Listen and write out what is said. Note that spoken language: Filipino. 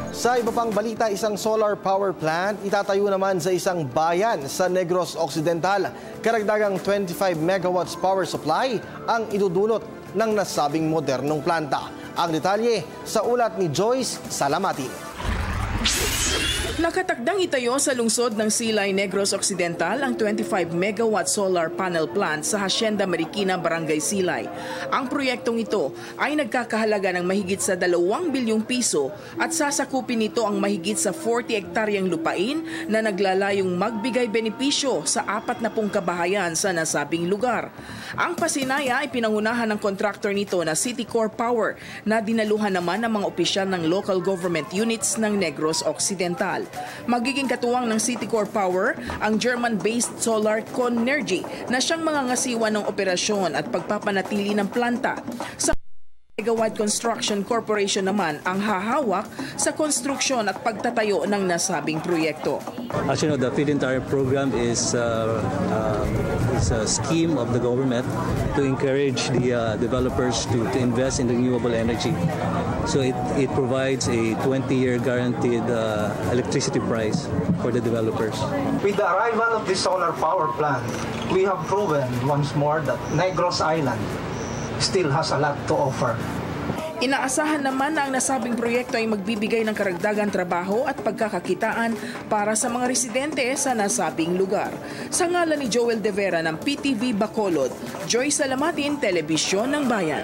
Sa iba pang balita, isang solar power plant itatayo naman sa isang bayan sa Negros Occidental. Karagdagang 25 megawatts power supply ang idudulot ng nasabing modernong planta. Ang detalye sa ulat ni Joyce Salamatin. Nakatakdang itayo sa lungsod ng Silay, Negros Occidental ang 25 megawatt solar panel plant sa Hacienda Marikina, Barangay Silay. Ang proyektong ito ay nagkakahalaga ng mahigit sa 2 bilyong piso at sasakupin nito ang mahigit sa 40 hektaryang lupain na naglalayong magbigay benepisyo sa 40 kabahayan sa nasabing lugar. Ang pasinaya ay pinangunahan ng kontraktor nito na City Core Power na dinaluhan naman ng mga opisyal ng local government units ng Negros Occidental. Magiging katuwang ng City Core Power ang German-based Solar Conergy na siyang mangangasiwa ng operasyon at pagpapanatili ng planta. Sa Megawatt Construction Corporation naman ang hahawak sa konstruksyon at pagtatayo ng nasabing proyekto. As you know, the Feed-in Tariff program is a scheme of the government to encourage the developers to invest in renewable energy. So it provides a 20-year guaranteed electricity price for the developers. With the arrival of the solar power plant, we have proven once more that Negros Island still has a lot to offer. Inaasahan naman na ang nasabing proyekto ay magbibigay ng karagdagang trabaho at pagkakakitaan para sa mga residente sa nasabing lugar. Sa ngalan ni Joel De Vera ng PTV Bacolod, Joy Salamatin, Telebisyon ng Bayan.